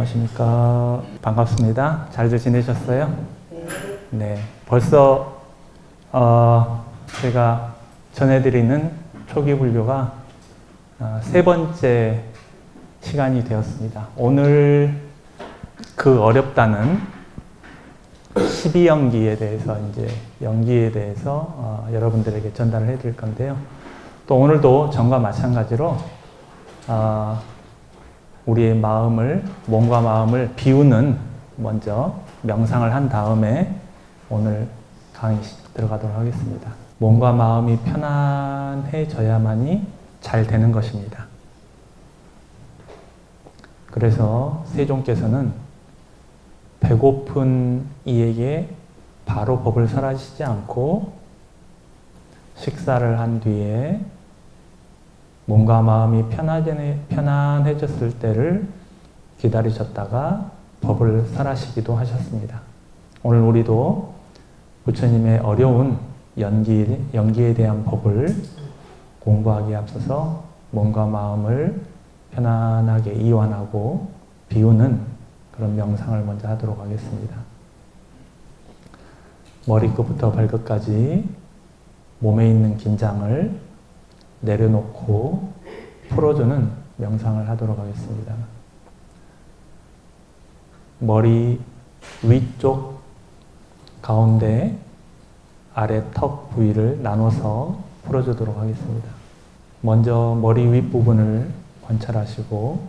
안녕하십니까. 반갑습니다. 잘들 지내셨어요? 네. 벌써 제가 전해드리는 초기 분류가 세 번째 시간이 되었습니다. 오늘 그 어렵다는 12연기에 대해서 연기에 대해서 여러분들에게 전달을 해드릴 건데요. 또 오늘도 전과 마찬가지로 우리의 몸과 마음을 비우는 먼저 명상을 한 다음에 오늘 강의 들어가도록 하겠습니다. 몸과 마음이 편안해져야만이 잘 되는 것입니다. 그래서 세종께서는 배고픈 이에게 바로 법을 설하시지 않고 식사를 한 뒤에 몸과 마음이 편안해졌을 때를 기다리셨다가 법을 설하시기도 하셨습니다. 오늘 우리도 부처님의 어려운 연기에 대한 법을 공부하기에 앞서서 몸과 마음을 편안하게 이완하고 비우는 그런 명상을 먼저 하도록 하겠습니다. 머리끝부터 발끝까지 몸에 있는 긴장을 내려놓고 풀어주는 명상을 하도록 하겠습니다. 머리 위쪽, 가운데, 아래 턱 부위를 나눠서 풀어주도록 하겠습니다. 먼저 머리 윗부분을 관찰하시고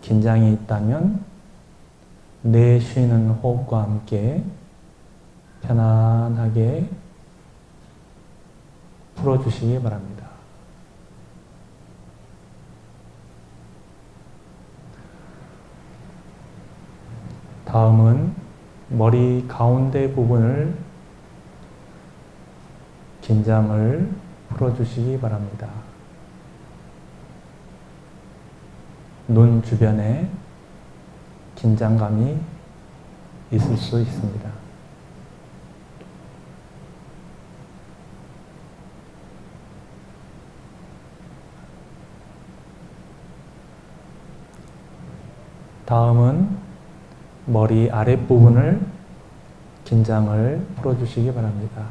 긴장이 있다면 내쉬는 호흡과 함께 편안하게 풀어주시기 바랍니다. 다음은 머리 가운데 부분을 긴장을 풀어주시기 바랍니다. 눈 주변에 긴장감이 있을 수 있습니다. 다음은 머리 아랫부분을 긴장을 풀어주시기 바랍니다.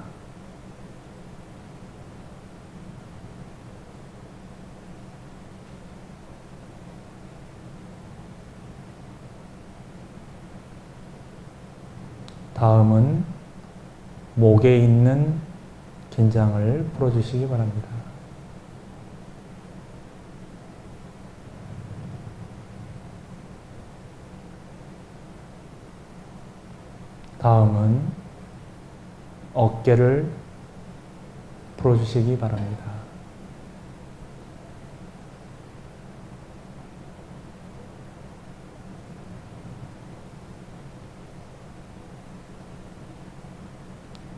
다음은 목에 있는 긴장을 풀어주시기 바랍니다. 다음은 어깨를 풀어주시기 바랍니다.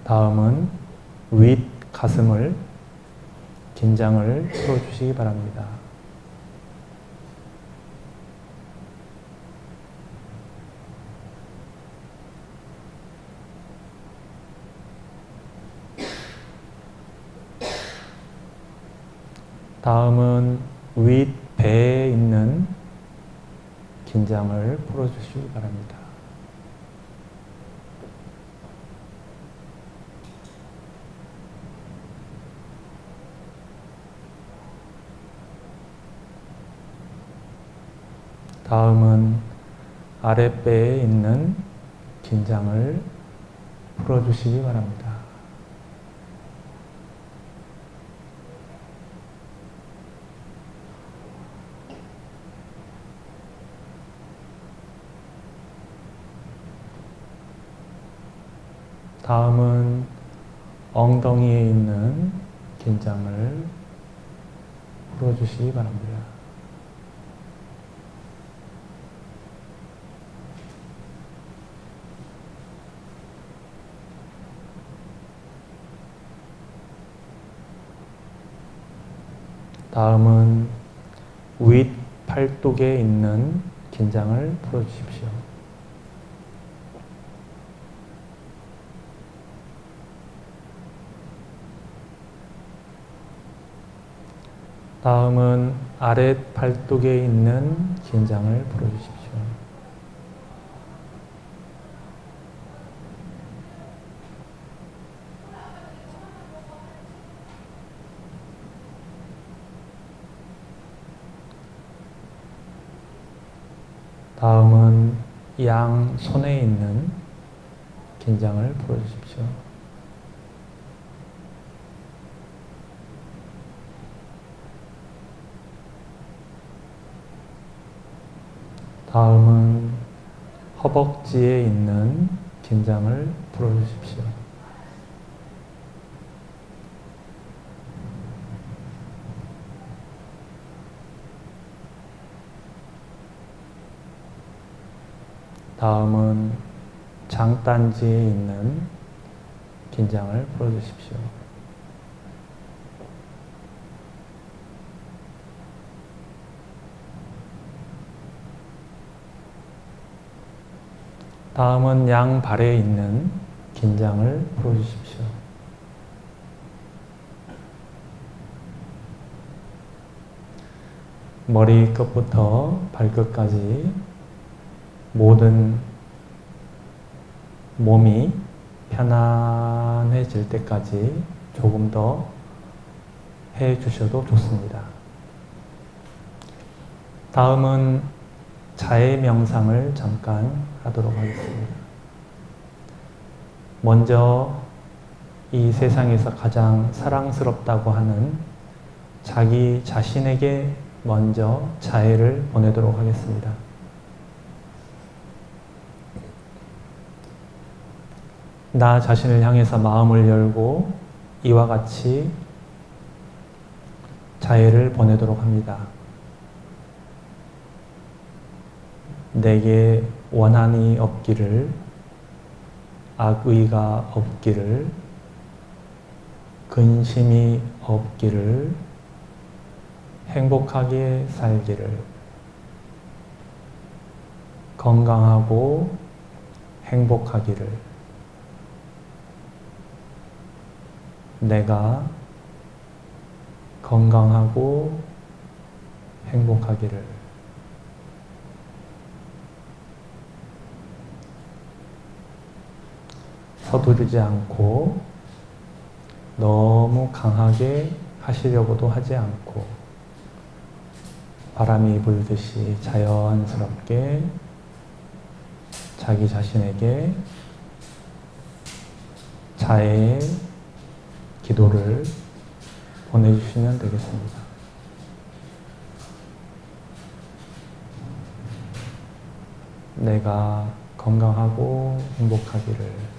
다음은 윗 가슴을 긴장을 풀어주시기 바랍니다. 다음은 윗 배에 있는 긴장을 풀어주시기 바랍니다. 다음은 아랫배에 있는 긴장을 풀어주시기 바랍니다. 다음은 엉덩이에 있는 긴장을 풀어주시기 바랍니다. 다음은 윗 팔뚝에 있는 긴장을 풀어주십시오. 다음은 아랫 팔뚝에 있는 긴장을 풀어주십시오. 다음은 양 손에 있는 긴장을 풀어주십시오. 다음은 허벅지에 있는 긴장을 풀어주십시오. 다음은 장단지에 있는 긴장을 풀어주십시오. 다음은 양발에 있는 긴장을 풀어주십시오. 머리끝부터 발끝까지 모든 몸이 편안해질 때까지 조금 더 해주셔도 좋습니다. 다음은 자해 명상을 잠깐 하도록 하겠습니다. 먼저 이 세상에서 가장 사랑스럽다고 하는 자기 자신에게 먼저 자해를 보내도록 하겠습니다. 나 자신을 향해서 마음을 열고 이와 같이 자해를 보내도록 합니다. 내게 원한이 없기를, 악의가 없기를, 근심이 없기를, 행복하게 살기를, 건강하고 행복하기를, 내가 건강하고 행복하기를, 서두르지 않고 너무 강하게 하시려고도 하지 않고 바람이 불듯이 자연스럽게 자기 자신에게 자해의 기도를 보내주시면 되겠습니다. 내가 건강하고 행복하기를,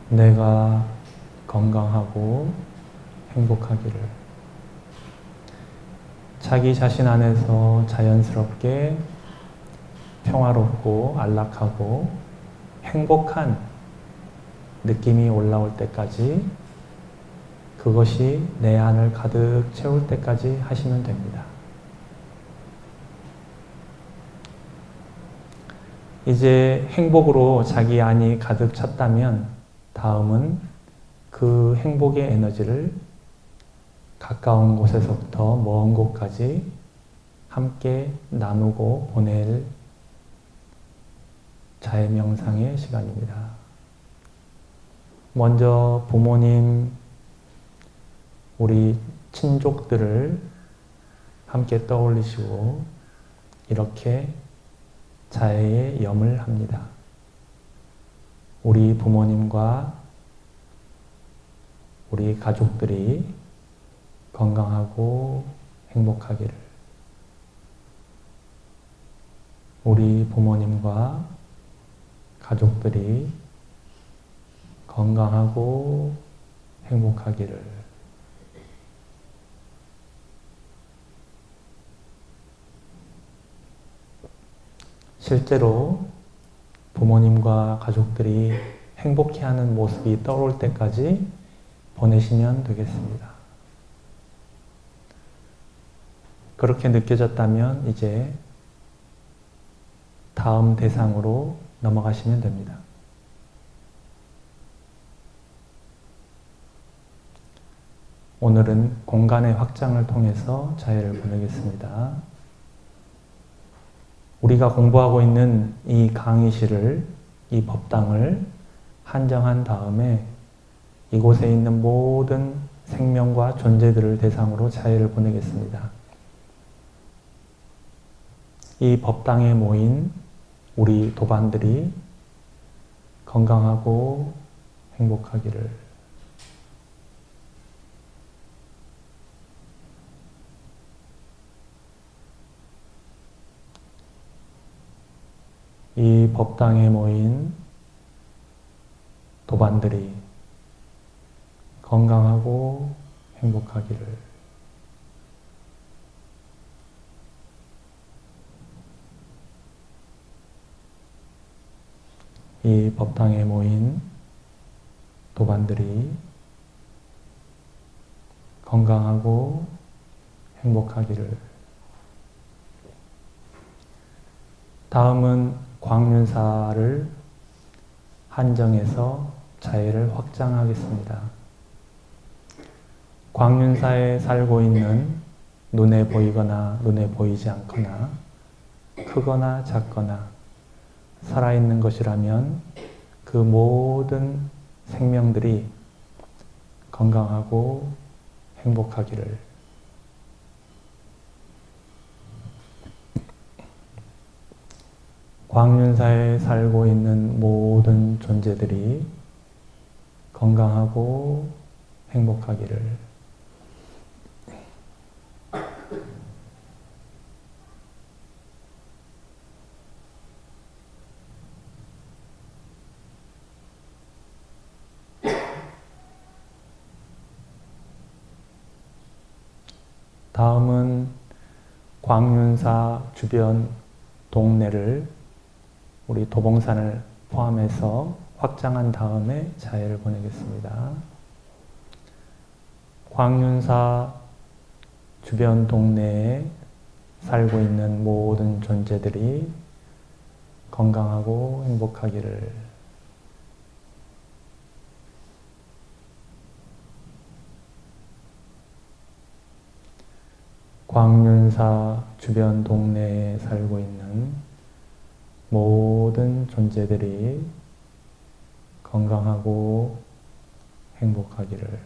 내가 건강하고 행복하기를, 자기 자신 안에서 자연스럽게 평화롭고 안락하고 행복한 느낌이 올라올 때까지, 그것이 내 안을 가득 채울 때까지 하시면 됩니다. 이제 행복으로 자기 안이 가득 찼다면 다음은 그 행복의 에너지를 가까운 곳에서부터 먼 곳까지 함께 나누고 보낼 자해 명상의 시간입니다. 먼저 부모님, 우리 친족들을 함께 떠올리시고 이렇게 자해의 염을 합니다. 우리 부모님과 우리 가족들이 건강하고 행복하기를, 우리 부모님과 가족들이 건강하고 행복하기를, 실제로 부모님과 가족들이 행복해하는 모습이 떠오를 때까지 보내시면 되겠습니다. 그렇게 느껴졌다면 이제 다음 대상으로 넘어가시면 됩니다. 오늘은 공간의 확장을 통해서 자해를 보내겠습니다. 우리가 공부하고 있는 이 강의실을, 이 법당을 한정한 다음에 이곳에 있는 모든 생명과 존재들을 대상으로 자해를 보내겠습니다. 이 법당에 모인 우리 도반들이 건강하고 행복하기를, 이 법당에 모인 도반들이 건강하고 행복하기를, 이 법당에 모인 도반들이 건강하고 행복하기를. 다음은 광륜사를 한정해서 자해를 확장하겠습니다. 광륜사에 살고 있는 눈에 보이거나 눈에 보이지 않거나 크거나 작거나 살아있는 것이라면 그 모든 생명들이 건강하고 행복하기를. 광륜사에 살고 있는 모든 존재들이 건강하고 행복하기를. 다음은 광륜사 주변 동네를, 우리 도봉산을 포함해서 확장한 다음에 자해를 보내겠습니다. 광륜사 주변 동네에 살고 있는 모든 존재들이 건강하고 행복하기를. 광륜사 주변 동네에 살고 있는 모든 존재들이 건강하고 행복하기를.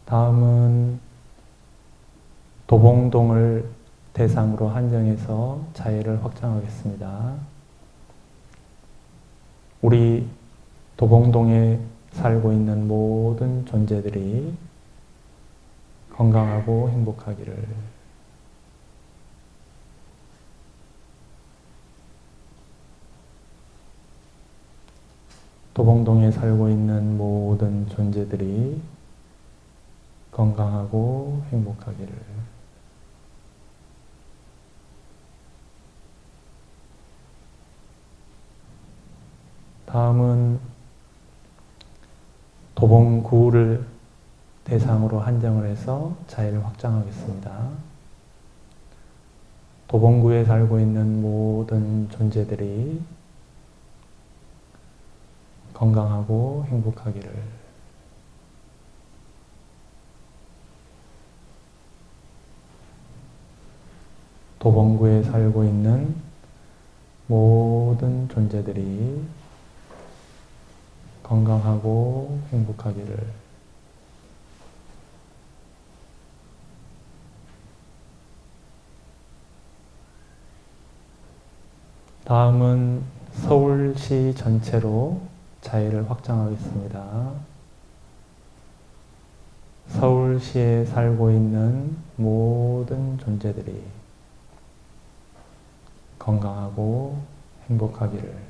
다음은 도봉동을 대상으로 한정해서 자해를 확장하겠습니다. 우리 도봉동에 살고 있는 모든 존재들이 건강하고 행복하기를. 도봉동에 살고 있는 모든 존재들이 건강하고 행복하기를. 다음은 도봉구를 대상으로 한정을 해서 자해를 확장하겠습니다. 도봉구에 살고 있는 모든 존재들이 건강하고 행복하기를. 도봉구에 살고 있는 모든 존재들이 건강하고 행복하기를. 다음은 서울시 전체로 자해를 확장하겠습니다. 서울시에 살고 있는 모든 존재들이 건강하고 행복하기를.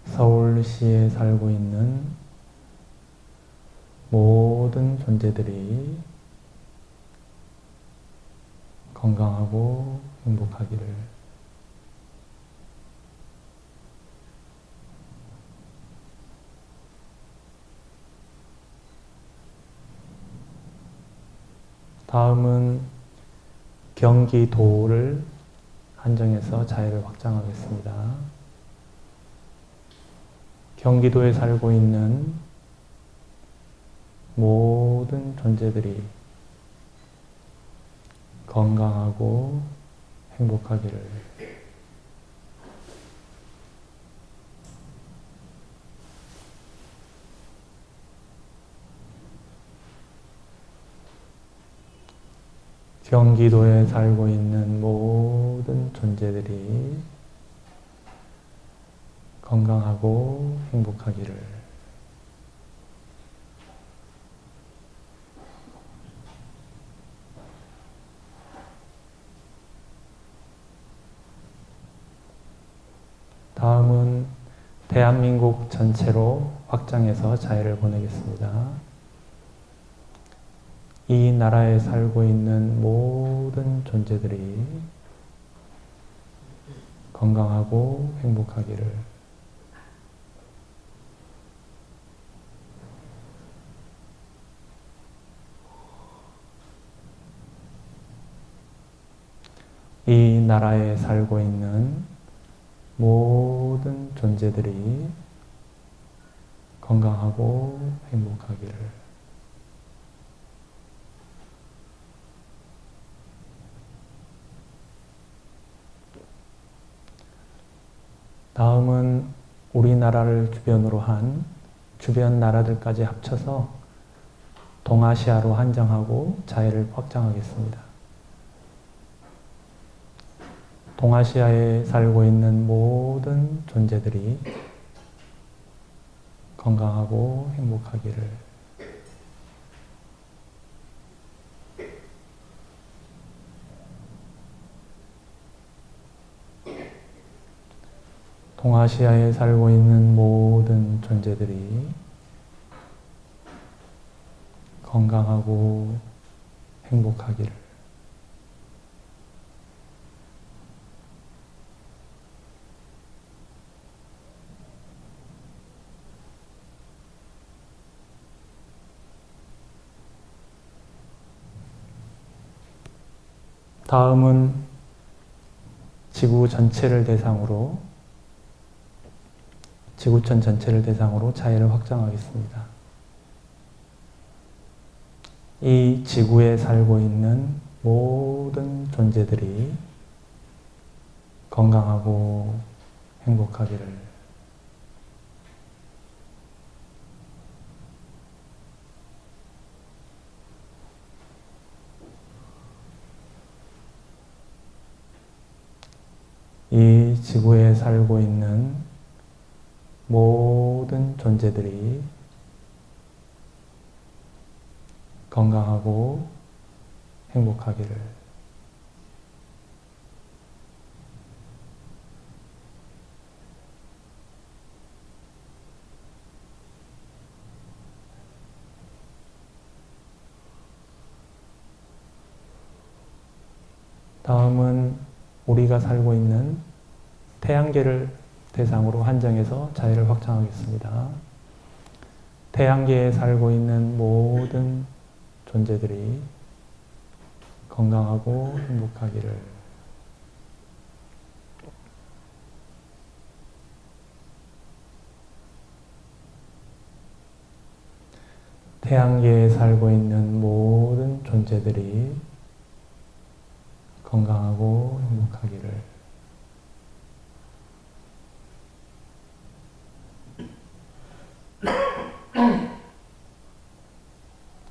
서울시에 살고 있는 모든 존재들이 건강하고 행복하기를. 다음은 경기도를 한정해서 자유를 확장하겠습니다. 경기도에 살고 있는 모든 존재들이 건강하고 행복하기를. 경기도에 살고 있는 모든 존재들이 건강하고 행복하기를. 다음은 대한민국 전체로 확장해서 자유를 보내겠습니다. 이 나라에 살고 있는 모든 존재들이 건강하고 행복하기를. 이 나라에 살고 있는 모든 존재들이 건강하고 행복하기를. 다음은 우리나라를 주변으로 한 주변 나라들까지 합쳐서 동아시아로 한정하고 자유를 확장하겠습니다. 동아시아에 살고 있는 모든 존재들이 건강하고 행복하기를. 동아시아에 살고 있는 모든 존재들이 건강하고 행복하기를. 다음은 지구촌 전체를 대상으로 자유를 확장하겠습니다. 이 지구에 살고 있는 모든 존재들이 건강하고 행복하기를. 이 지구에 살고 있는 모든 존재들이 건강하고 행복하기를. 다음은 우리가 살고 있는 태양계를 대상으로 한정해서 자유를 확장하겠습니다. 태양계에 살고 있는 모든 존재들이 건강하고 행복하기를. 태양계에 살고 있는 모든 존재들이 건강하고 행복하기를.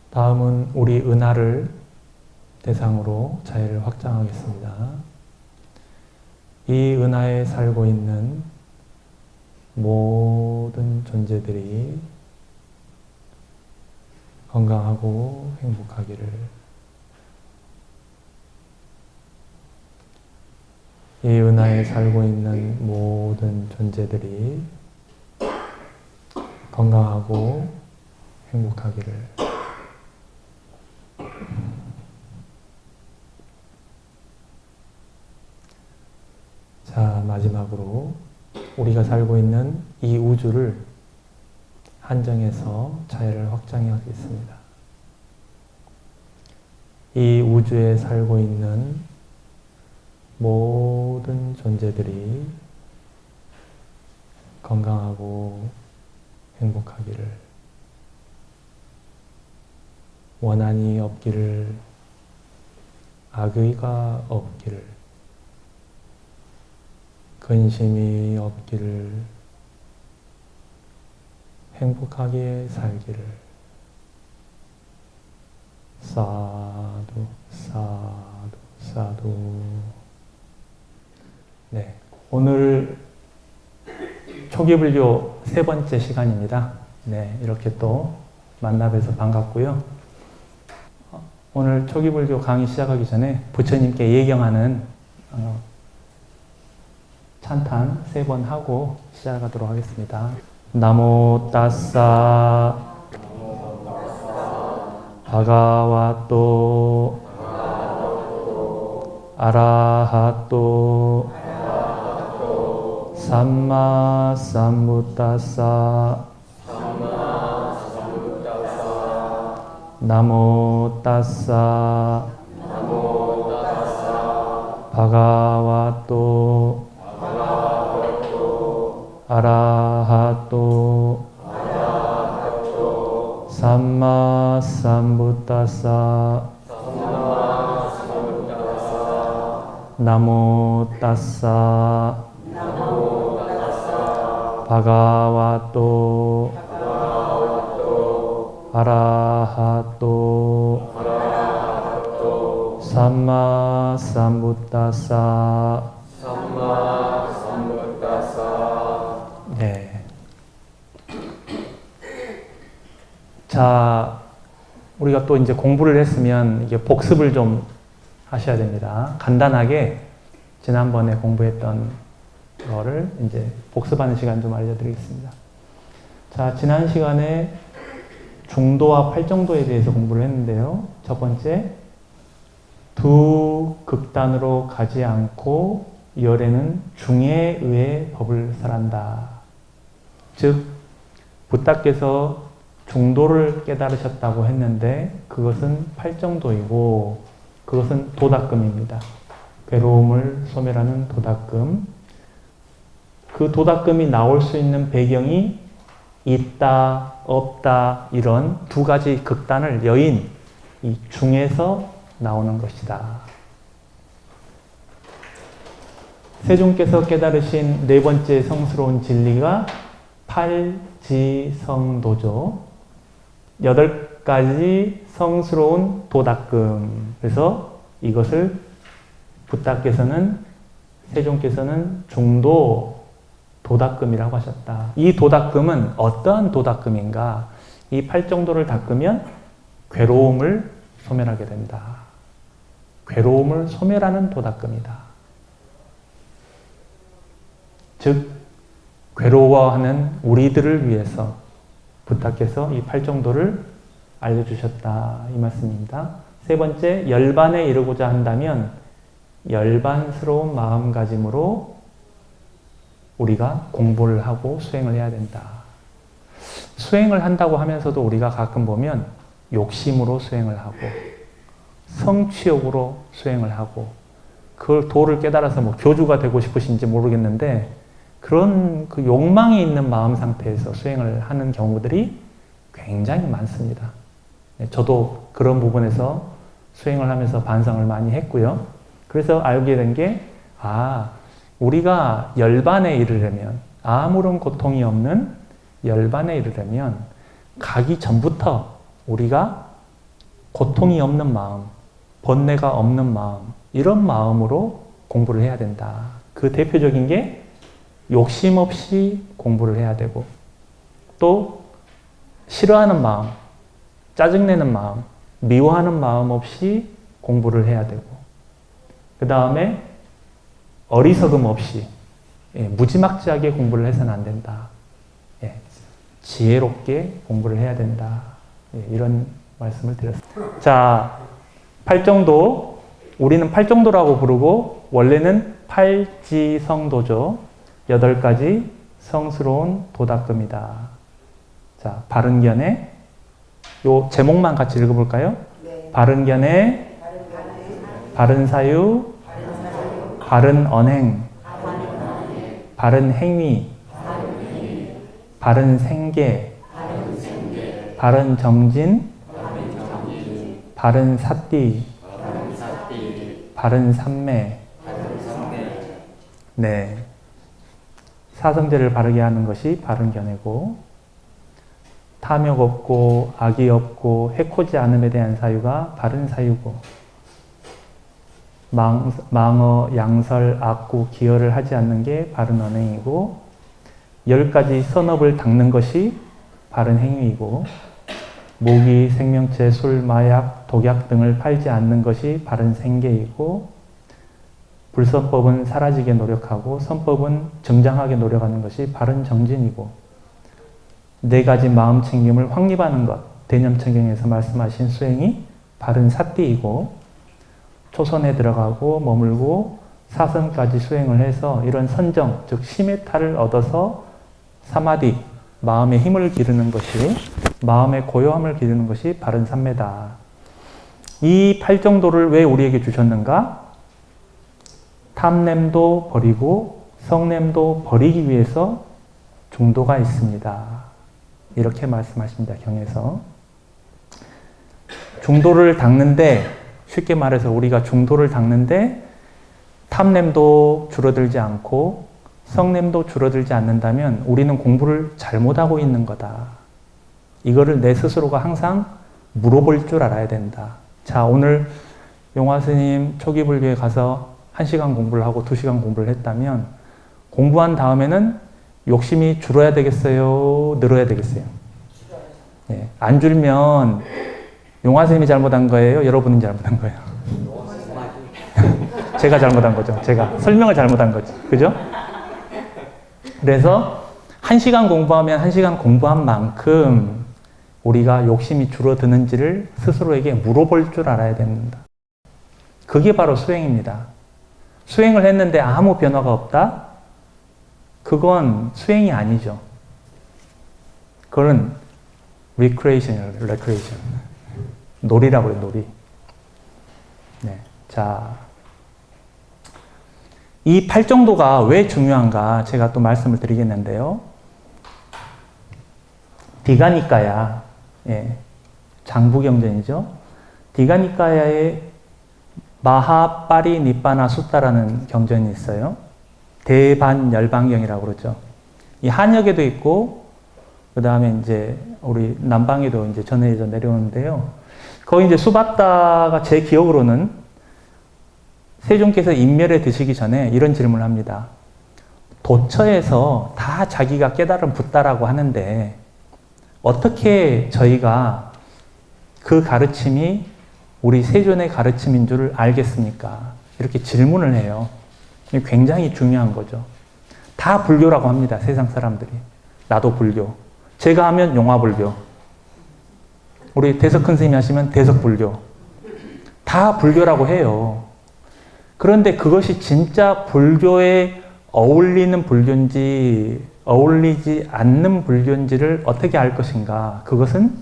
다음은 우리 은하를 대상으로 자유를 확장하겠습니다. 이 은하에 살고 있는 모든 존재들이 건강하고 행복하기를. 이 은하에 살고 있는 모든 존재들이 건강하고 행복하기를. 자, 마지막으로 우리가 살고 있는 이 우주를 한정해서 자유를 확장해 가겠습니다. 이 우주에 살고 있는 모든 존재들이 건강하고 행복하기를, 원한이 없기를, 악의가 없기를, 근심이 없기를, 행복하게 살기를. 사두, 사두, 사두. 네, 오늘 초기불교 세 번째 시간입니다. 네, 이렇게 또 만나 뵈서 반갑고요. 오늘 초기불교 강의 시작하기 전에 부처님께 예경하는 찬탄 3번 하고 시작하도록 하겠습니다. 나모 따싸 바가와또 아라하또 삼마 삼부따싸 나모 따싸 바가와또 아라하또 삼마 삼부따싸 나모 따싸 바가와또 아라하또 삼마 삼부따싸. 네. 자, 우리가 또 이제 공부를 했으면 이게 복습을 좀 하셔야 됩니다. 간단하게 지난번에 공부했던 거를 이제 복습하는 시간 좀 알려드리겠습니다. 자, 지난 시간에 중도와 팔정도에 대해서 공부를 했는데요. 첫 번째, 두 극단으로 가지 않고 열에는 중에 의해 법을 설한다. 즉, 부타께서 중도를 깨달으셨다고 했는데 그것은 팔정도이고 그것은 도닦음입니다. 괴로움을 소멸하는 도닦음. 그 도닦음이 나올 수 있는 배경이 있다, 없다, 이런 두 가지 극단을 여인 이 중에서 나오는 것이다. 세존께서 깨달으신 네 번째 성스러운 진리가 팔지성도죠. 8가지 성스러운 도닦음. 그래서 이것을 부타께서는, 세존께서는 중도 도닦음이라고 하셨다. 이 도닦음은 어떠한 도닦음인가? 이 팔정도를 닦으면 괴로움을 소멸하게 된다. 괴로움을 소멸하는 도닦음이다. 즉, 괴로워하는 우리들을 위해서 부타께서 이 팔정도를 알려주셨다. 이 말씀입니다. 세 번째, 열반에 이르고자 한다면 열반스러운 마음가짐으로 우리가 공부를 하고 수행을 해야 된다. 수행을 한다고 하면서도 우리가 가끔 보면 욕심으로 수행을 하고 성취욕으로 수행을 하고 그걸 도를 깨달아서 뭐 교주가 되고 싶으신지 모르겠는데 그런 그 욕망이 있는 마음 상태에서 수행을 하는 경우들이 굉장히 많습니다. 저도 그런 부분에서 수행을 하면서 반성을 많이 했고요. 그래서 알게 된 게, 우리가 열반에 이르려면, 아무런 고통이 없는 열반에 이르려면 가기 전부터 우리가 고통이 없는 마음, 번뇌가 없는 마음, 이런 마음으로 공부를 해야 된다. 그 대표적인 게 욕심 없이 공부를 해야 되고, 또 싫어하는 마음, 짜증내는 마음, 미워하는 마음 없이 공부를 해야 되고, 그 다음에 어리석음 없이 무지막지하게 공부를 해서는 안 된다. 지혜롭게 공부를 해야 된다. 이런 말씀을 드렸습니다. 자, 팔정도, 우리는 팔정도라고 부르고 원래는 팔지성도죠. 8가지 성스러운 도닦음이다. 자, 바른견해. 요 제목만 같이 읽어볼까요? 네. 바른견해, 바른사유, 바른언행, 바른행위, 바른생계, 바른정진, 바른사띠, 바른삼매. 네. 사성제를 바르게 하는 것이 바른견해고, 탐욕 없고 악의 없고 해코지 않음에 대한 사유가 바른사유고, 망어, 양설, 악구, 기여를 하지 않는 게 바른언행이고, 10가지 선업을 닦는 것이 바른행위이고, 모기, 생명체, 술, 마약, 독약 등을 팔지 않는 것이 바른생계이고, 불선법은 사라지게 노력하고 선법은 정장하게 노력하는 것이 바른정진이고, 4가지 마음 챙김을 확립하는 것, 대념천경에서 말씀하신 수행이 바른사띠이고, 초선에 들어가고 머물고 사선까지 수행을 해서 이런 선정, 즉 시메타를 얻어서 사마디, 마음의 힘을 기르는 것이, 마음의 고요함을 기르는 것이 바른삼매다. 이 8정도를 왜 우리에게 주셨는가? 탐냄도 버리고 성냄도 버리기 위해서 중도가 있습니다. 이렇게 말씀하십니다. 경에서. 중도를 닦는데, 쉽게 말해서 우리가 중도를 닦는데 탐냄도 줄어들지 않고 성냄도 줄어들지 않는다면 우리는 공부를 잘못하고 있는 거다. 이거를 내 스스로가 항상 물어볼 줄 알아야 된다. 자, 오늘 용화스님 초기불교에 가서 1시간 공부를 하고 2시간 공부를 했다면 공부한 다음에는 욕심이 줄어야 되겠어요? 늘어야 되겠어요? 네, 안 줄면 용화스님이 잘못한 거예요? 여러분이 잘못한 거예요? 제가 잘못한 거죠. 제가 설명을 잘못한 거죠. 그죠? 그래서 1시간 공부하면 1시간 공부한 만큼 우리가 욕심이 줄어드는지를 스스로에게 물어볼 줄 알아야 됩니다. 그게 바로 수행입니다. 수행을 했는데 아무 변화가 없다? 그건 수행이 아니죠. 그건 recreation. 놀이라고 해요, 놀이. 네. 자. 이 8정도가 왜 중요한가 제가 또 말씀을 드리겠는데요. 디가니까야, 예, 장부경전이죠. 디가니까야의 마하파리 니빠나 수타라는 경전이 있어요. 대반열반경이라고 그러죠. 이 한역에도 있고, 그 다음에 이제 우리 남방에도 이제 전해져 내려오는데요. 거기 이제 수바다가 제 기억으로는 세종께서 인멸에 드시기 전에 이런 질문을 합니다. 도처에서 다 자기가 깨달은 붓다라고 하는데 어떻게 저희가 그 가르침이 우리 세존의 가르침인 줄 알겠습니까? 이렇게 질문을 해요. 굉장히 중요한 거죠. 다 불교라고 합니다. 세상 사람들이. 나도 불교. 제가 하면 용화불교. 우리 대석큰 스님이 하시면 대석불교. 다 불교라고 해요. 그런데 그것이 진짜 불교에 어울리는 불교인지 어울리지 않는 불교인지를 어떻게 알 것인가? 그것은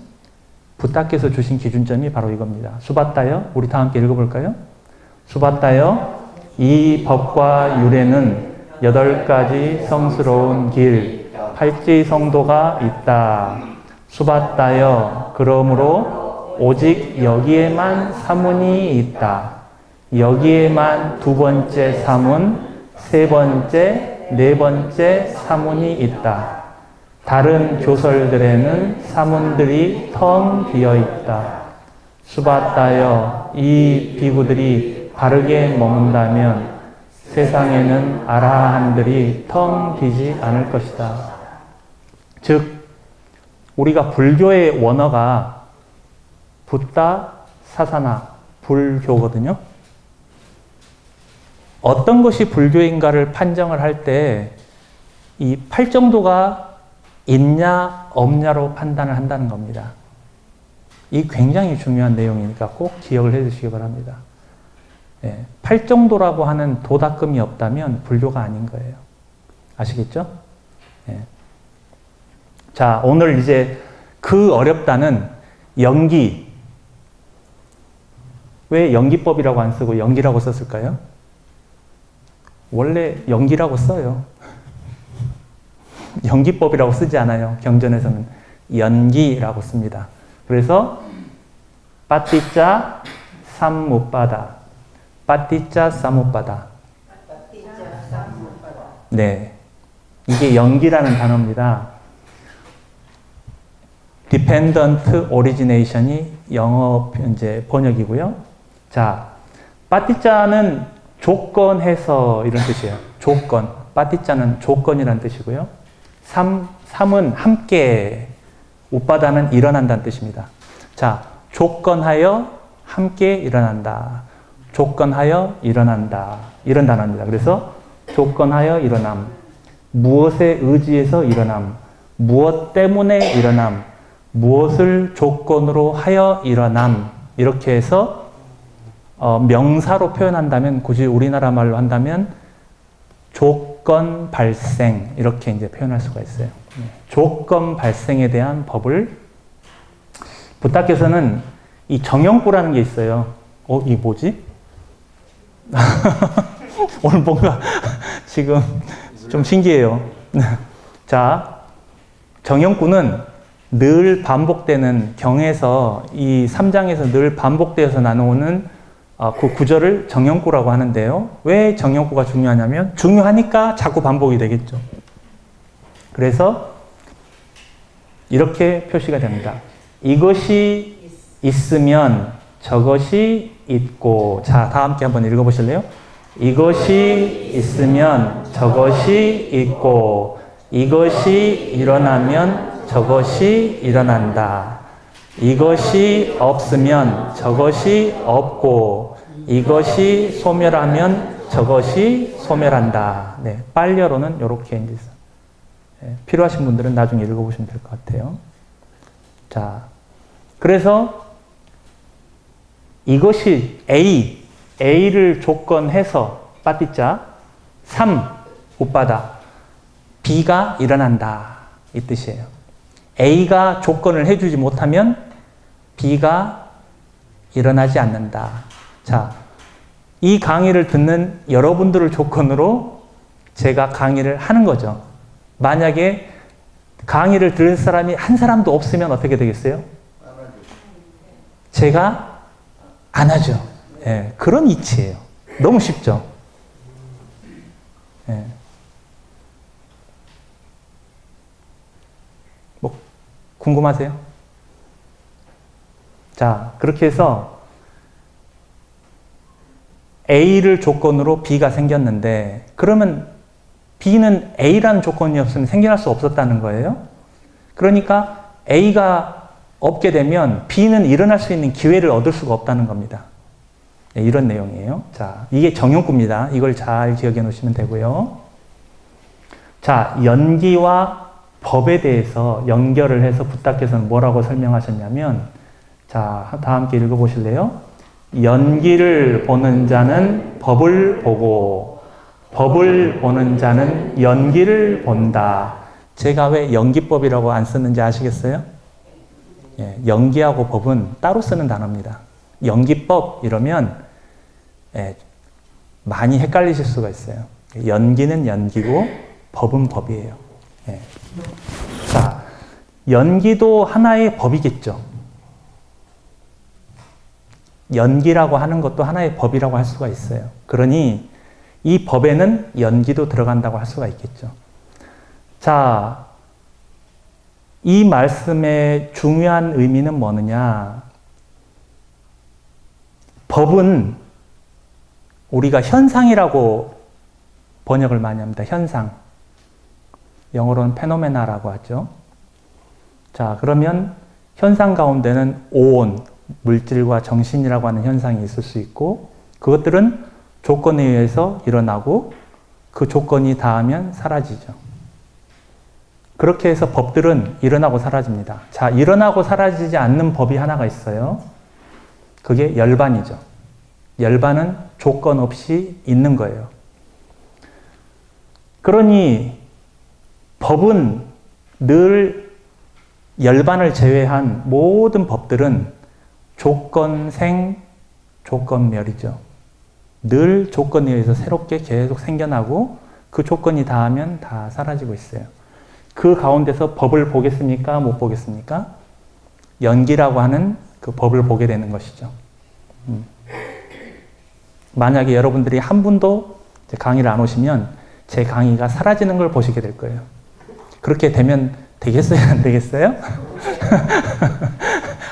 부타께서 주신 기준점이 바로 이겁니다. 수바다여, 우리 다 함께 읽어볼까요? 수바다여, 이 법과 유래는 8가지 성스러운 길, 팔지성도가 있다. 수바다여, 그러므로 오직 여기에만 사문이 있다. 여기에만 2번째 사문, 3번째, 4번째 사문이 있다. 다른 교설들에는 사문들이 텅 비어 있다. 수바다여, 이 비구들이 바르게 머문다면 세상에는 아라한들이 텅 비지 않을 것이다. 즉, 우리가 불교의 원어가 붓다, 사사나, 불교거든요. 어떤 것이 불교인가를 판정을 할 때 이 8정도가 있냐 없냐로 판단을 한다는 겁니다. 이 굉장히 중요한 내용이니까 꼭 기억을 해 주시기 바랍니다. 예, 팔 정도라고 하는 도닦음이 없다면 불교가 아닌 거예요. 아시겠죠? 예. 자, 오늘 이제 그 어렵다는 연기. 왜 연기법이라고 안 쓰고 연기라고 썼을까요? 원래 연기라고 써요. 연기법이라고 쓰지 않아요. 경전에서는 연기라고 씁니다. 그래서 빠띠짜 삼무빠다. 빠띠짜 사무빠다. 네. 이게 연기라는 단어입니다. Dependent Origination이 영어 이제 번역이고요. 자, 빠띠짜는 조건해서 이런 뜻이에요. 조건. 빠띠짜는 조건이라는 뜻이고요. 삼은 함께, 우빠다는 일어난다는 뜻입니다. 자, 조건하여 함께 일어난다. 조건하여 일어난다. 이런 단어입니다. 그래서 조건하여 일어남, 무엇에 의지해서 일어남, 무엇 때문에 일어남, 무엇을 조건으로 하여 일어남, 이렇게 해서 명사로 표현한다면, 굳이 우리나라 말로 한다면 조건 발생, 이렇게 이제 표현할 수가 있어요. 조건 발생에 대한 법을 부탁께서는 이 정형구라는 게 있어요. 이게 뭐지? 오늘 뭔가 지금 좀 신기해요. 자, 정형구는 늘 반복되는 경에서 이 3장에서 늘 반복되어서 나누는 그 구절을 정형구라고 하는데요. 왜 정형구가 중요하냐면 중요하니까 자꾸 반복이 되겠죠. 그래서 이렇게 표시가 됩니다. 이것이 있으면 저것이 있고. 자, 다 함께 한번 읽어보실래요? 이것이 있으면 저것이 있고, 이것이 일어나면 저것이 일어난다. 이것이 없으면 저것이 없고, 이것이 소멸하면 저것이 소멸한다. 네, 빨려로는 이렇게 이제 필요하신 분들은 나중에 읽어보시면 될 것 같아요. 자, 그래서 이것이 A를 조건해서 빠띠자 3, 우빠다. B가 일어난다. 이 뜻이에요. A가 조건을 해주지 못하면 B가 일어나지 않는다. 자, 이 강의를 듣는 여러분들을 조건으로 제가 강의를 하는 거죠. 만약에 강의를 들을 사람이 한 사람도 없으면 어떻게 되겠어요? 제가 안 하죠. 예, 그런 이치예요. 너무 쉽죠? 예. 뭐, 궁금하세요? 자, 그렇게 해서 A를 조건으로 B가 생겼는데, 그러면 B는 A라는 조건이 없으면 생겨날 수 없었다는 거예요. 그러니까 A가 없게 되면 B는 일어날 수 있는 기회를 얻을 수가 없다는 겁니다. 네, 이런 내용이에요. 자, 이게 정형구입니다. 이걸 잘 기억해 놓으시면 되고요. 자, 연기와 법에 대해서 연결을 해서 부탁께서는 뭐라고 설명하셨냐면, 자, 다 함께 읽어보실래요? 연기를 보는 자는 법을 보고, 법을 보는 자는 연기를 본다. 제가 왜 연기법이라고 안 쓰는지 아시겠어요? 예, 연기하고 법은 따로 쓰는 단어입니다. 연기법 이러면 많이 헷갈리실 수가 있어요. 연기는 연기고 법은 법이에요. 예. 자, 연기도 하나의 법이겠죠. 연기라고 하는 것도 하나의 법이라고 할 수가 있어요. 그러니 이 법에는 연기도 들어간다고 할 수가 있겠죠. 자, 이 말씀의 중요한 의미는 뭐느냐? 법은 우리가 현상이라고 번역을 많이 합니다. 현상. 영어로는 페노메나라고 하죠. 자, 그러면 현상 가운데는 오온, 물질과 정신이라고 하는 현상이 있을 수 있고, 그것들은 조건에 의해서 일어나고 그 조건이 닿으면 사라지죠. 그렇게 해서 법들은 일어나고 사라집니다. 자, 일어나고 사라지지 않는 법이 하나가 있어요. 그게 열반이죠. 열반은 조건 없이 있는 거예요. 그러니 법은 늘 열반을 제외한 모든 법들은 조건생, 조건멸이죠. 늘 조건에 의해서 새롭게 계속 생겨나고 그 조건이 닿으면 다 사라지고 있어요. 그 가운데서 법을 보겠습니까? 못 보겠습니까? 연기라고 하는 그 법을 보게 되는 것이죠. 만약에 여러분들이 한 분도 제 강의를 안 오시면 제 강의가 사라지는 걸 보시게 될 거예요. 그렇게 되면 되겠어요? 안 되겠어요?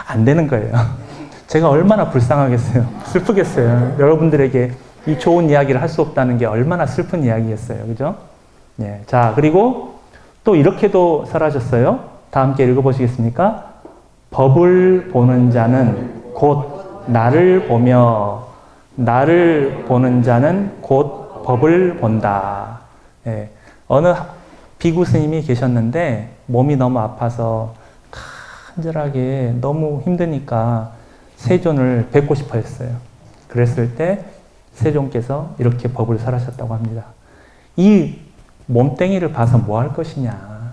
안 되는 거예요. 제가 얼마나 불쌍하겠어요. 슬프겠어요. 여러분들에게 이 좋은 이야기를 할 수 없다는 게 얼마나 슬픈 이야기겠어요. 그죠? 예. 자, 그리고 또 이렇게도 사라졌어요. 다 함께 읽어보시겠습니까? 법을 보는 자는 곧 나를 보며 나를 보는 자는 곧 법을 본다. 예. 어느 비구 스님이 계셨는데 몸이 너무 아파서 간절하게 너무 힘드니까 세존을 뵙고 싶어 했어요. 그랬을 때 세존께서 이렇게 법을 설하셨다고 합니다. 이 몸뚱이를 봐서 뭐 할 것이냐.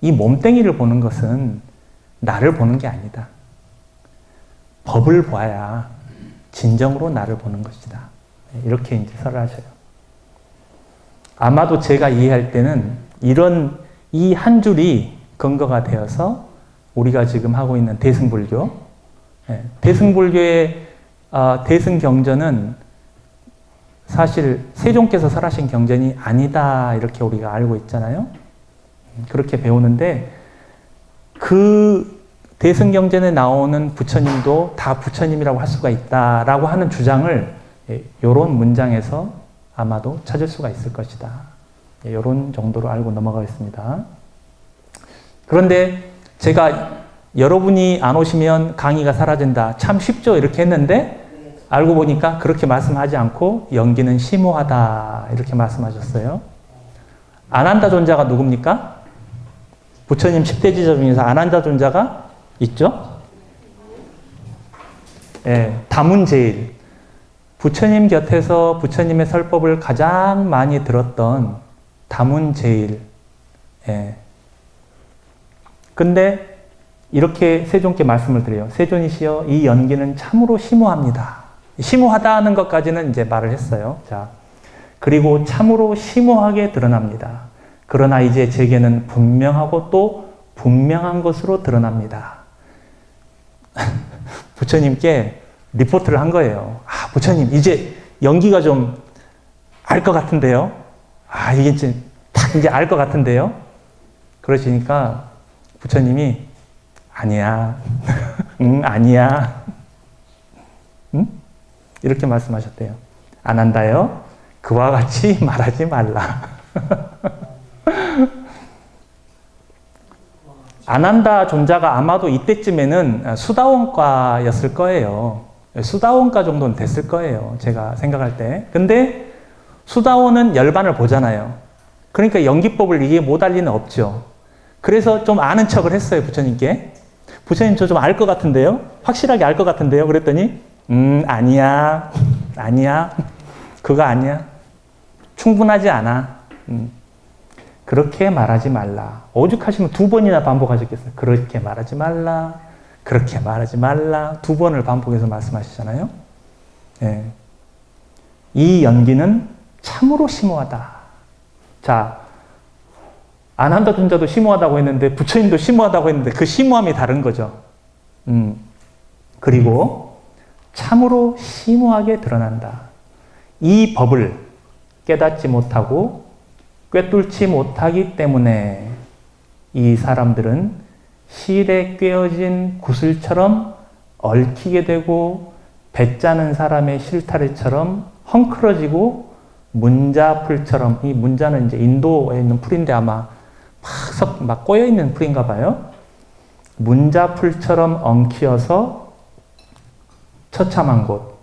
이 몸뚱이를 보는 것은 나를 보는 게 아니다. 법을 봐야 진정으로 나를 보는 것이다. 이렇게 이제 설하셔요. 아마도 제가 이해할 때는 이런 이 한 줄이 근거가 되어서 우리가 지금 하고 있는 대승불교, 대승불교의 대승경전은 사실 세종께서 설하신 경전이 아니다 이렇게 우리가 알고 있잖아요. 그렇게 배우는데 그 대승경전에 나오는 부처님도 다 부처님이라고 할 수가 있다라고 하는 주장을 이런 문장에서 아마도 찾을 수가 있을 것이다. 이런 정도로 알고 넘어가겠습니다. 그런데 제가 여러분이 안 오시면 강의가 사라진다. 참 쉽죠? 이렇게 했는데 알고 보니까 그렇게 말씀하지 않고 연기는 심오하다 이렇게 말씀하셨어요. 아난다 존자가 누굽니까? 부처님 10대 지자 중에서 아난다 존자가 있죠? 예, 다문제일. 부처님 곁에서 부처님의 설법을 가장 많이 들었던 다문제일. 예. 근데 이렇게 세존께 말씀을 드려요. 세존이시여, 이 연기는 참으로 심오합니다. 심오하다는 것까지는 이제 말을 했어요. 자, 그리고 참으로 심오하게 드러납니다. 그러나 이제 제게는 분명하고 또 분명한 것으로 드러납니다. 부처님께 리포트를 한 거예요. 아, 부처님, 이제 연기가 좀 알 것 같은데요? 아, 이게 이제 딱 이제 알 것 같은데요? 그러시니까 부처님이 아니야. 응, 아니야. 응? 이렇게 말씀하셨대요. 안 한다요? 그와 같이 말하지 말라. 안 한다 존자가 아마도 이때쯤에는 수다원과였을 거예요. 수다원과 정도는 됐을 거예요. 제가 생각할 때. 근데 수다원은 열반을 보잖아요. 그러니까 연기법을 이게 못할 리는 없죠. 그래서 좀 아는 척을 했어요, 부처님께. 부처님 저 좀 알 것 같은데요? 확실하게 알 것 같은데요? 그랬더니 아니야. 아니야. 그거 아니야. 충분하지 않아. 그렇게 말하지 말라. 오죽하시면 2번이나 반복하셨겠어요. 그렇게 말하지 말라. 그렇게 말하지 말라. 2번을 반복해서 말씀하시잖아요. 예. 이 연기는 참으로 심오하다. 자, 아난다 존자도 심오하다고 했는데 부처님도 심오하다고 했는데 그 심오함이 다른 거죠. 그리고 참으로 심오하게 드러난다. 이 법을 깨닫지 못하고 꿰뚫지 못하기 때문에 이 사람들은 실에 꿰어진 구슬처럼 얽히게 되고 배짜는 사람의 실타래처럼 헝클어지고 문자풀처럼, 이 문자는 이제 인도에 있는 풀인데 아마 막 꼬여있는 풀인가 봐요. 문자풀처럼 엉키어서 처참한 곳,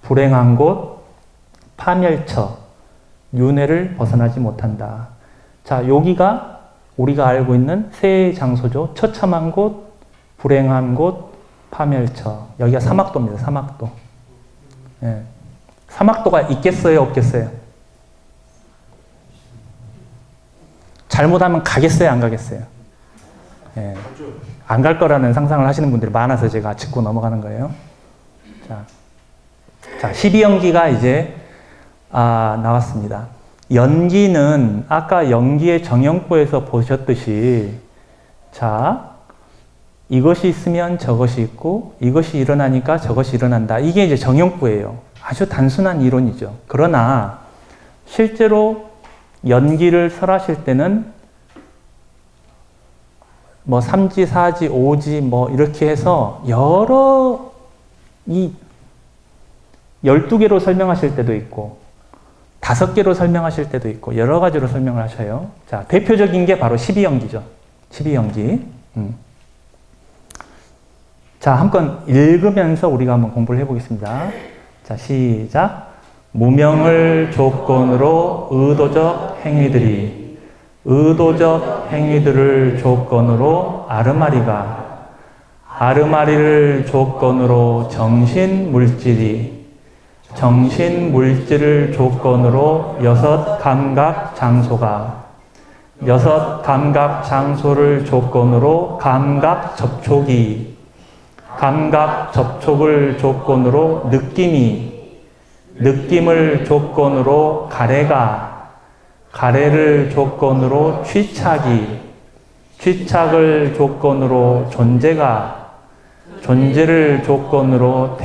불행한 곳, 파멸처, 윤회를 벗어나지 못한다. 자, 여기가 우리가 알고 있는 세 장소죠. 처참한 곳, 불행한 곳, 파멸처. 여기가 사막도입니다. 사막도. 예. 사막도가 있겠어요, 없겠어요? 잘못하면 가겠어요, 안 가겠어요? 예. 안 갈 거라는 상상을 하시는 분들이 많아서 제가 짚고 넘어가는 거예요. 자, 12연기가 이제 나왔습니다. 연기는 아까 연기의 정형부에서 보셨듯이 자, 이것이 있으면 저것이 있고 이것이 일어나니까 저것이 일어난다. 이게 이제 정형부예요. 아주 단순한 이론이죠. 그러나 실제로 연기를 설하실 때는 뭐 3지, 4지, 5지 뭐 이렇게 해서 여러 12개로 설명하실 때도 있고 5개로 설명하실 때도 있고 여러 가지로 설명을 하셔요. 자, 대표적인 게 바로 12연기죠. 12연기. 자, 한번 읽으면서 우리가 한번 공부를 해보겠습니다. 자, 시작. 무명을 조건으로 의도적 행위들을 조건으로 아르마리가, 아르마리를 조건으로 정신물질을 조건으로 6 감각 장소가, 6 감각 장소를 조건으로 감각 접촉이, 감각 접촉을 조건으로 느낌을 조건으로 가래를 조건으로 취착을 조건으로 존재를 조건으로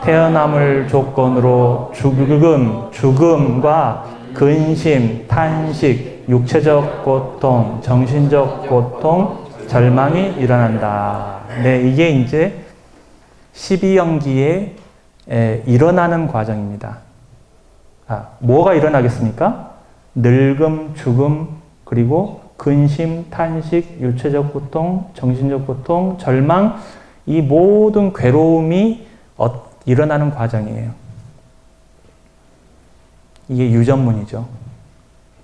태어남을 조건으로 죽음과 근심, 탄식, 육체적 고통, 정신적 고통, 절망이 일어난다. 네, 이게 이제 12연기에 일어나는 과정입니다. 뭐가 일어나겠습니까? 늙음, 죽음, 그리고 근심, 탄식, 육체적 고통, 정신적 고통, 절망, 이 모든 괴로움이 일어나는 과정이에요. 이게 유전문이죠.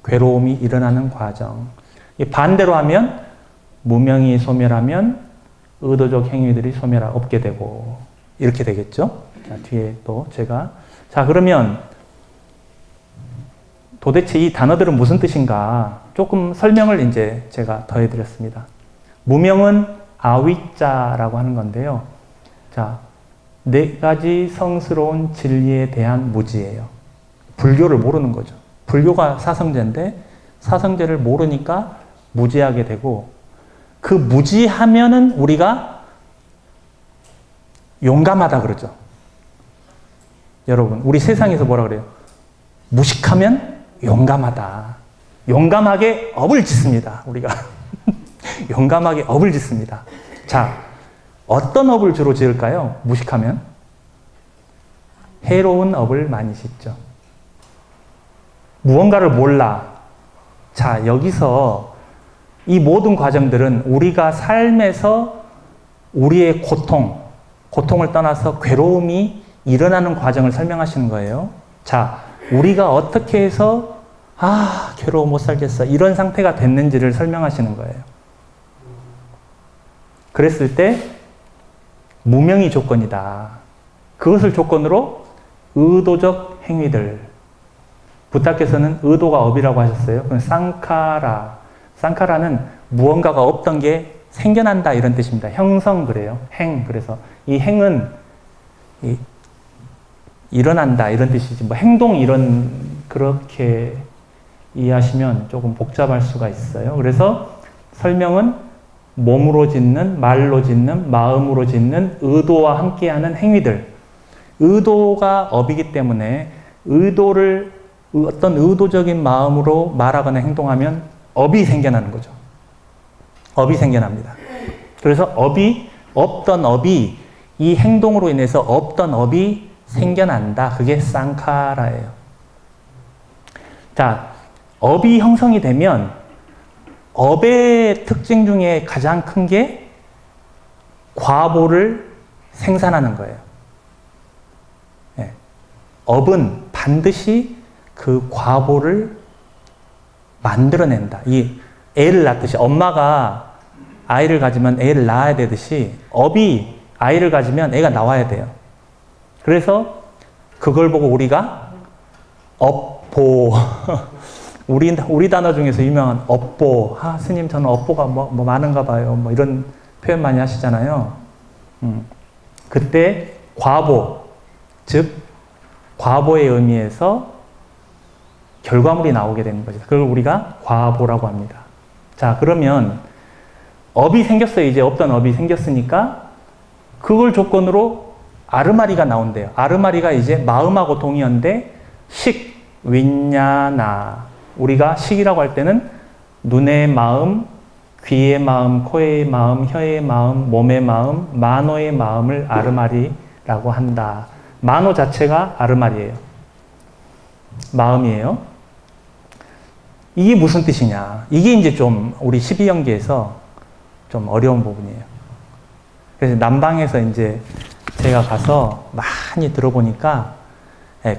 괴로움이 일어나는 과정. 반대로 하면 무명이 소멸하면 의도적 행위들이 없게 되고 이렇게 되겠죠. 자, 뒤에 또 제가 그러면 도대체 이 단어들은 무슨 뜻인가 조금 설명을 이제 제가 더해드렸습니다. 무명은 아위자라고 하는 건데요. 자, 4가지 성스러운 진리에 대한 무지예요. 불교를 모르는 거죠. 불교가 사성제인데 사성제를 모르니까 무지하게 되고 그 무지하면은 우리가 용감하다 그러죠. 여러분, 우리 세상에서 뭐라 그래요? 무식하면 용감하다. 용감하게 업을 짓습니다. 우리가. 용감하게 업을 짓습니다. 자, 어떤 업을 주로 지을까요? 무식하면? 해로운 업을 많이 짓죠. 무언가를 몰라. 자, 여기서 이 모든 과정들은 우리가 삶에서 우리의 고통을 떠나서 괴로움이 일어나는 과정을 설명하시는 거예요. 자, 우리가 어떻게 해서 괴로워 못 살겠어 이런 상태가 됐는지를 설명하시는 거예요. 그랬을 때 무명이 조건이다. 그것을 조건으로 의도적 행위들. 부타께서는 의도가 업이라고 하셨어요. 그건 쌍카라는 무언가가 없던 게 생겨난다 이런 뜻입니다. 형성 그래요. 행. 그래서 이 행은 일어난다 이런 뜻이지. 뭐 행동 그렇게 이해하시면 조금 복잡할 수가 있어요. 그래서 설명은 몸으로 짓는, 말로 짓는, 마음으로 짓는 의도와 함께하는 행위들. 의도가 업이기 때문에 어떤 의도적인 마음으로 말하거나 행동하면 업이 생겨나는 거죠. 업이 생겨납니다. 그래서 없던 업이 이 행동으로 인해서 없던 업이 생겨난다. 그게 쌍카라예요. 자, 업이 형성이 되면 업의 특징 중에 가장 큰 게 과보를 생산하는 거예요. 네. 업은 반드시 그 과보를 만들어낸다. 이 애를 낳듯이 엄마가 아이를 가지면 애를 낳아야 되듯이 업이 아이를 가지면 애가 나와야 돼요. 그래서 그걸 보고 우리가 업보. 우리 단어 중에서 유명한 업보. 스님 저는 업보가 뭐 많은가 봐요. 뭐 이런 표현 많이 하시잖아요. 그때 과보, 즉 과보의 의미에서 결과물이 나오게 되는 거죠. 그걸 우리가 과보라고 합니다. 자, 그러면 업이 생겼어요. 이제 없던 업이 생겼으니까 그걸 조건으로 아르마리가 나온대요. 아르마리가 이제 마음하고 동의어인데 식, 윈냐나. 우리가 식이라고 할 때는 눈의 마음, 귀의 마음, 코의 마음, 혀의 마음, 몸의 마음, 만호의 마음을 아르마리라고 한다. 만호 자체가 아르마리예요. 마음이에요. 이게 무슨 뜻이냐. 이게 이제 좀 우리 12연계에서 좀 어려운 부분이에요. 그래서 남방에서 이제 제가 가서 많이 들어보니까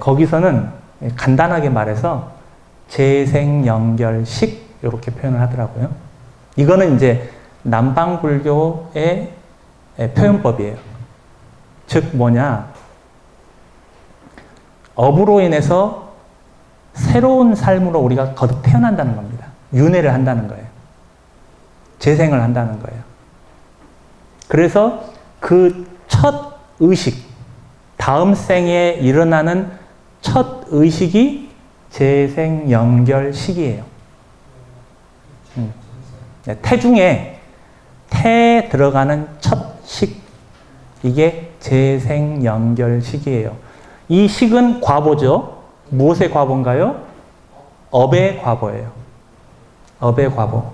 거기서는 간단하게 말해서 재생연결식 이렇게 표현을 하더라고요. 이거는 이제 남방불교의 표현법이에요. 즉 뭐냐, 업으로 인해서 새로운 삶으로 우리가 거듭 태어난다는 겁니다. 윤회를 한다는 거예요. 재생을 한다는 거예요. 그래서 그 첫 의식, 다음 생에 일어나는 첫 의식이 재생연결식이에요. 태중에 태 들어가는 첫 식, 이게 재생연결식이에요. 이 식은 과보죠. 무엇의 과보인가요? 업의 과보예요. 업의 과보.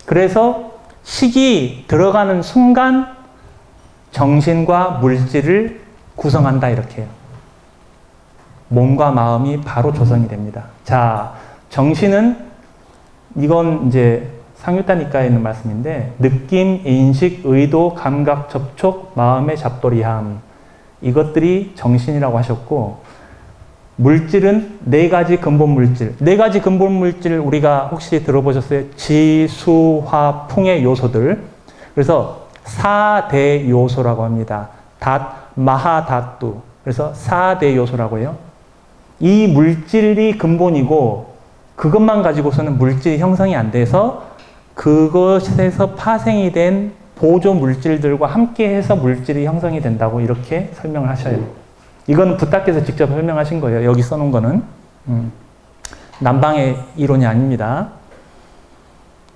그래서 식이 들어가는 순간 정신과 물질을 구성한다 이렇게 해요. 몸과 마음이 바로 조성이 됩니다. 자, 정신은 이건 이제 상유다니까에 있는 말씀인데 느낌, 인식, 의도, 감각, 접촉, 마음의 잡돌이함, 이것들이 정신이라고 하셨고, 물질은 네 가지 근본 물질. 네 가지 근본 물질 우리가 혹시 들어보셨어요? 지, 수, 화, 풍의 요소들. 그래서 4대 요소라고 합니다. 마하다뚜. 그래서 4대 요소라고 해요. 이 물질이 근본이고 그것만 가지고서는 물질이 형성이 안 돼서 그것에서 파생이 된 보조 물질들과 함께 해서 물질이 형성이 된다고 이렇게 설명을 하셔요. 이거는 부탁께서 직접 설명하신 거예요. 여기 써놓은 거는. 남방의 이론이 아닙니다.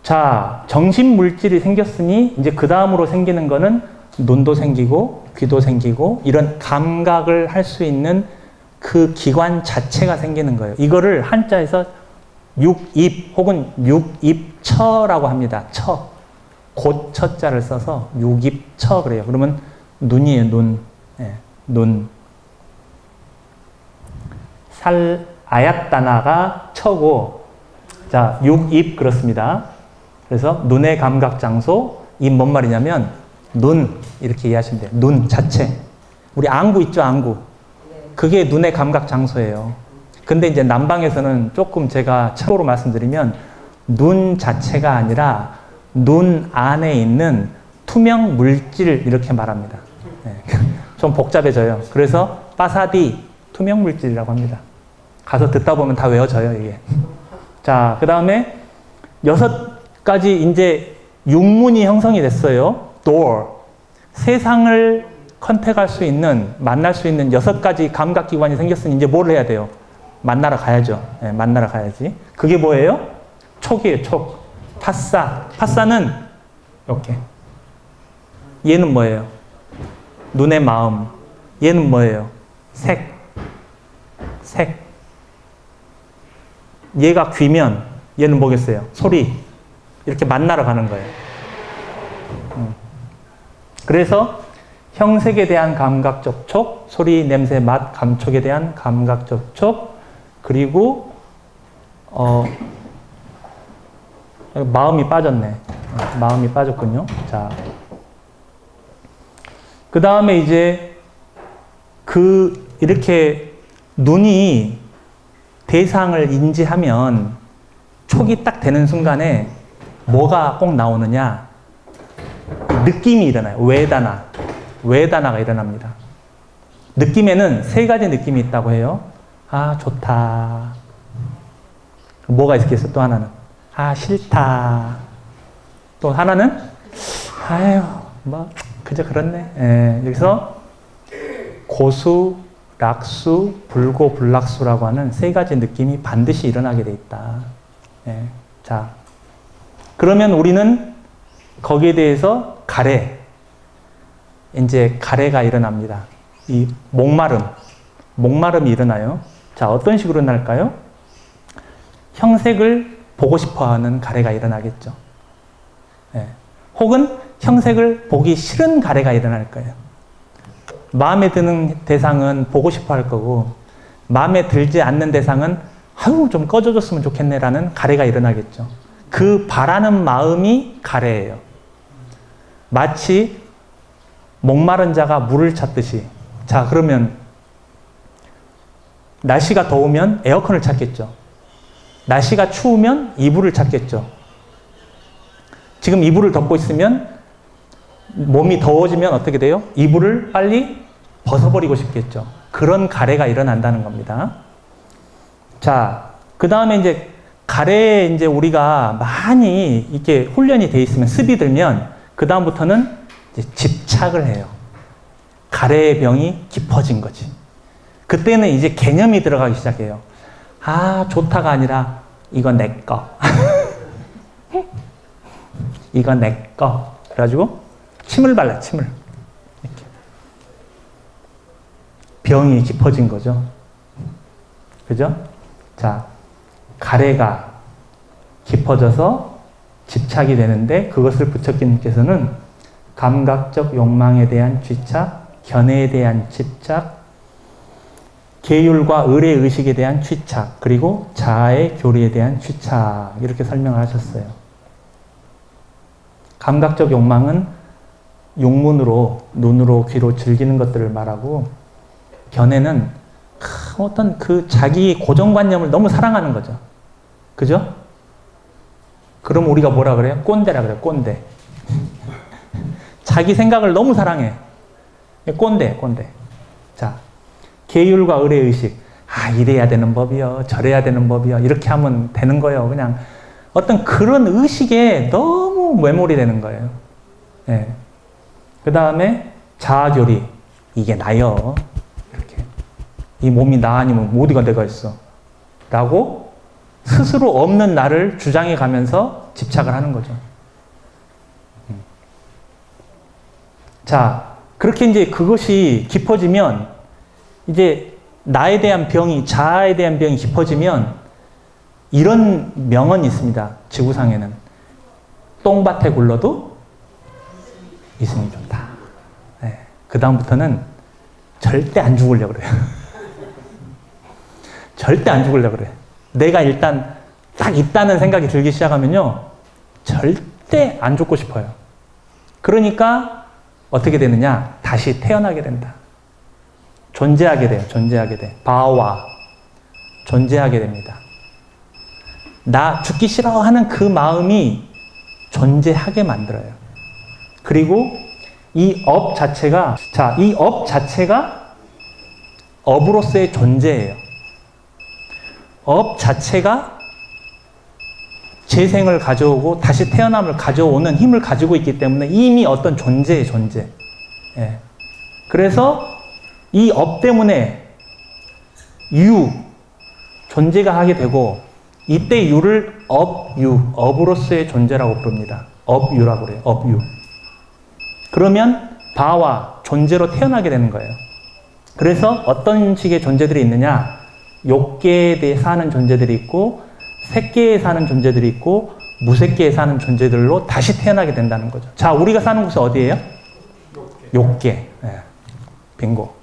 자, 정신 물질이 생겼으니 이제 그 다음으로 생기는 거는 눈도 생기고 귀도 생기고 이런 감각을 할 수 있는 그 기관 자체가 생기는 거예요. 이거를 한자에서 육입 혹은 육입처라고 합니다. 처. 곧처자를 써서 육입처 그래요. 그러면 눈이에요. 눈. 네, 눈. 아야따나가 처고, 자, 육입 그렇습니다. 그래서 눈의 감각 장소, 입 뭔 말이냐면 눈 이렇게 이해하시면 돼요. 눈 자체. 우리 안구 있죠, 안구. 그게 눈의 감각 장소예요. 근데 이제 남방에서는 조금 제가 참고로 말씀드리면 눈 자체가 아니라 눈 안에 있는 투명 물질 이렇게 말합니다. 네. 좀 복잡해져요. 그래서 빠사디 투명 물질이라고 합니다. 가서 듣다 보면 다 외워져요, 이게. 자, 그 다음에 6가지 이제 육문이 형성이 됐어요. door. 세상을 컨택할 수 있는, 만날 수 있는 6가지 감각기관이 생겼으니 이제 뭘 해야 돼요? 만나러 가야죠. 네, 만나러 가야지. 그게 뭐예요? 촉이에요, 촉. 파사는 이렇게. 얘는 뭐예요? 눈의 마음. 얘는 뭐예요? 색. 얘가 귀면 얘는 뭐겠어요? 소리. 이렇게 만나러 가는 거예요. 그래서 형색에 대한 감각 접촉, 소리, 냄새, 맛, 감촉에 대한 감각 접촉, 그리고 마음이 빠졌네. 마음이 빠졌군요. 자, 그 다음에 이제 이렇게 눈이 대상을 인지하면 촉이 딱 되는 순간에 뭐가 꼭 나오느냐? 느낌이 일어나요. 웨다나가 일어납니다. 느낌에는 세 가지 느낌이 있다고 해요. 아, 좋다. 뭐가 있겠어? 또 하나는. 아, 싫다. 또 하나는, 아유, 뭐, 그저 그렇네. 예, 여기서 고수, 락수, 불고, 불락수라고 하는 세 가지 느낌이 반드시 일어나게 돼 있다. 예, 자, 그러면 우리는 거기에 대해서 이제 가래가 일어납니다. 이 목마름이 일어나요. 자, 어떤 식으로 일어날까요? 형색을 보고 싶어 하는 가래가 일어나겠죠. 예. 혹은 형색을 보기 싫은 가래가 일어날 거예요. 마음에 드는 대상은 보고 싶어 할 거고, 마음에 들지 않는 대상은 아유, 좀 꺼져줬으면 좋겠네라는 가래가 일어나겠죠. 그 바라는 마음이 가래예요. 마치 목마른 자가 물을 찾듯이. 자, 그러면 날씨가 더우면 에어컨을 찾겠죠. 날씨가 추우면 이불을 찾겠죠. 지금 이불을 덮고 있으면 몸이 더워지면 어떻게 돼요? 이불을 빨리 벗어버리고 싶겠죠. 그런 가래가 일어난다는 겁니다. 자, 그 다음에 이제 가래에 이제 우리가 많이 이렇게 훈련이 돼 있으면 습이 들면 그 다음부터는 이제 집착을 해요. 가래의 병이 깊어진 거지. 그때는 이제 개념이 들어가기 시작해요. 아, 좋다가 아니라 이거 내 거. 이거 내 거. 그래가지고 침을 발라, 침을. 이렇게. 병이 깊어진 거죠. 그죠? 자, 가래가 깊어져서 집착이 되는데 그것을 부처님께서는 감각적 욕망에 대한 집착, 견해에 대한 집착, 계율과 의례 의식에 대한 취착, 그리고 자아의 교리에 대한 취착, 이렇게 설명을 하셨어요. 감각적 욕망은 육문으로, 눈으로, 귀로 즐기는 것들을 말하고, 견해는 어떤 그 자기 고정관념을 너무 사랑하는 거죠. 그죠? 그럼 우리가 뭐라 그래요? 꼰대라 그래요, 꼰대. 자기 생각을 너무 사랑해. 꼰대. 자, 계율과 의례의식. 아, 이래야 되는 법이요. 저래야 되는 법이요. 이렇게 하면 되는 거예요. 그냥 어떤 그런 의식에 너무 매몰이 되는 거예요. 예. 그 다음에 자아교리. 이게 나요. 이렇게. 이 몸이 나 아니면 어디가 내가 있어. 라고 스스로 없는 나를 주장해 가면서 집착을 하는 거죠. 자, 그렇게 이제 그것이 깊어지면 이제 나에 대한 병이, 자아에 대한 병이 깊어지면 이런 명언이 있습니다. 지구상에는. 똥밭에 굴러도 있음이 좋다. 네. 그 다음부터는 절대 안 죽으려고 그래요. 절대 안 죽으려고 그래요. 내가 일단 딱 있다는 생각이 들기 시작하면요. 절대 안 죽고 싶어요. 그러니까 어떻게 되느냐? 다시 태어나게 된다. 존재하게 돼요. 존재하게 돼. 바와. 존재하게 됩니다. 나 죽기 싫어하는 그 마음이 존재하게 만들어요. 그리고 이 업 자체가, 자, 이 업 자체가 업으로서의 존재예요. 업 자체가 재생을 가져오고 다시 태어남을 가져오는 힘을 가지고 있기 때문에 이미 어떤 존재의 존재. 예. 그래서 이 업 때문에 존재가 하게 되고 이때 유를 업으로서의 존재라고 부릅니다. 업유라고 그래요. 업유. 그러면 바와 존재로 태어나게 되는 거예요. 그래서 어떤 식의 존재들이 있느냐? 욕계에 대해 사는 존재들이 있고 색계에 사는 존재들이 있고 무색계에 사는 존재들로 다시 태어나게 된다는 거죠. 자, 우리가 사는 곳은 어디예요? 욕계. 네. 빙고.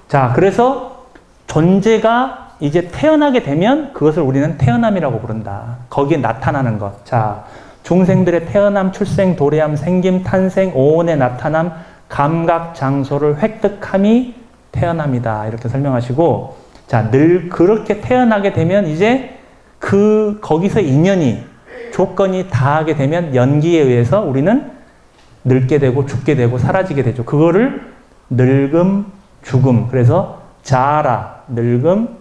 자, 그래서 존재가 이제 태어나게 되면 그것을 우리는 태어남이라고 부른다. 거기에 나타나는 것. 자, 중생들의 태어남, 출생, 도래함, 생김, 탄생, 오온의 나타남, 감각, 장소를 획득함이 태어남이다. 이렇게 설명하시고, 자, 늘 그렇게 태어나게 되면 이제 거기서 인연이, 조건이 다하게 되면 연기에 의해서 우리는 늙게 되고 죽게 되고 사라지게 되죠. 그거를 늙음, 죽음. 그래서 자라, 늙음,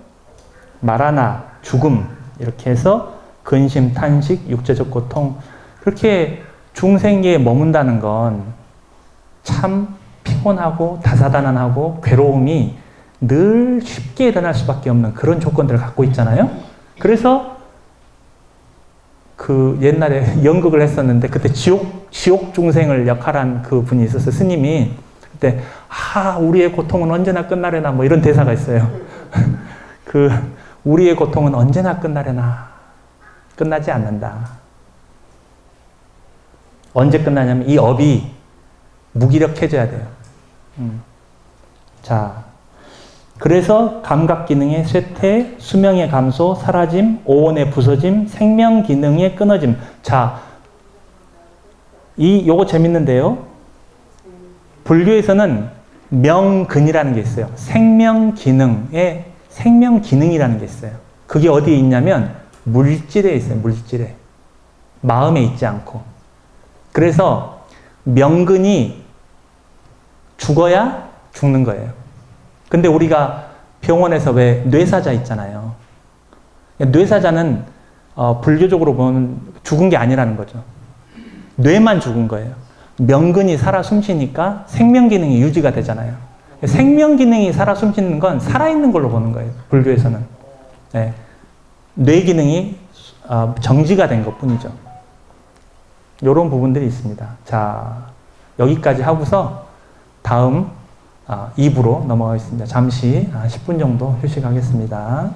말하나, 죽음. 이렇게 해서 근심, 탄식, 육체적 고통. 그렇게 중생계에 머문다는 건 참 피곤하고 다사다난하고 괴로움이 늘 쉽게 일어날 수밖에 없는 그런 조건들을 갖고 있잖아요. 그래서 그 옛날에 연극을 했었는데 그때 지옥 중생을 역할한 그 분이 있었어요. 스님이 그때 우리의 고통은 언제나 끝나려나 뭐 이런 대사가 있어요. 그 우리의 고통은 언제나 끝나려나 끝나지 않는다. 언제 끝나냐면 이 업이 무기력해져야 돼요. 자, 그래서 감각 기능의 쇠퇴, 수명의 감소, 사라짐, 오온의 부서짐, 생명 기능의 끊어짐. 자, 요거 재밌는데요. 불교에서는 명근이라는 게 있어요. 생명 기능이라는 게 있어요. 그게 어디에 있냐면 물질에 있어요. 물질에. 마음에 있지 않고. 그래서 명근이 죽어야 죽는 거예요. 근데 우리가 병원에서 왜 뇌사자 있잖아요. 뇌사자는 불교적으로 보면 죽은 게 아니라는 거죠. 뇌만 죽은 거예요. 명근이 살아 숨쉬니까 생명 기능이 유지가 되잖아요. 생명 기능이 살아 숨쉬는 건 살아있는 걸로 보는 거예요. 불교에서는. 네. 뇌 기능이 정지가 된 것 뿐이죠. 이런 부분들이 있습니다. 자, 여기까지 하고서 다음 2부로 넘어가겠습니다. 잠시 10분 정도 휴식하겠습니다.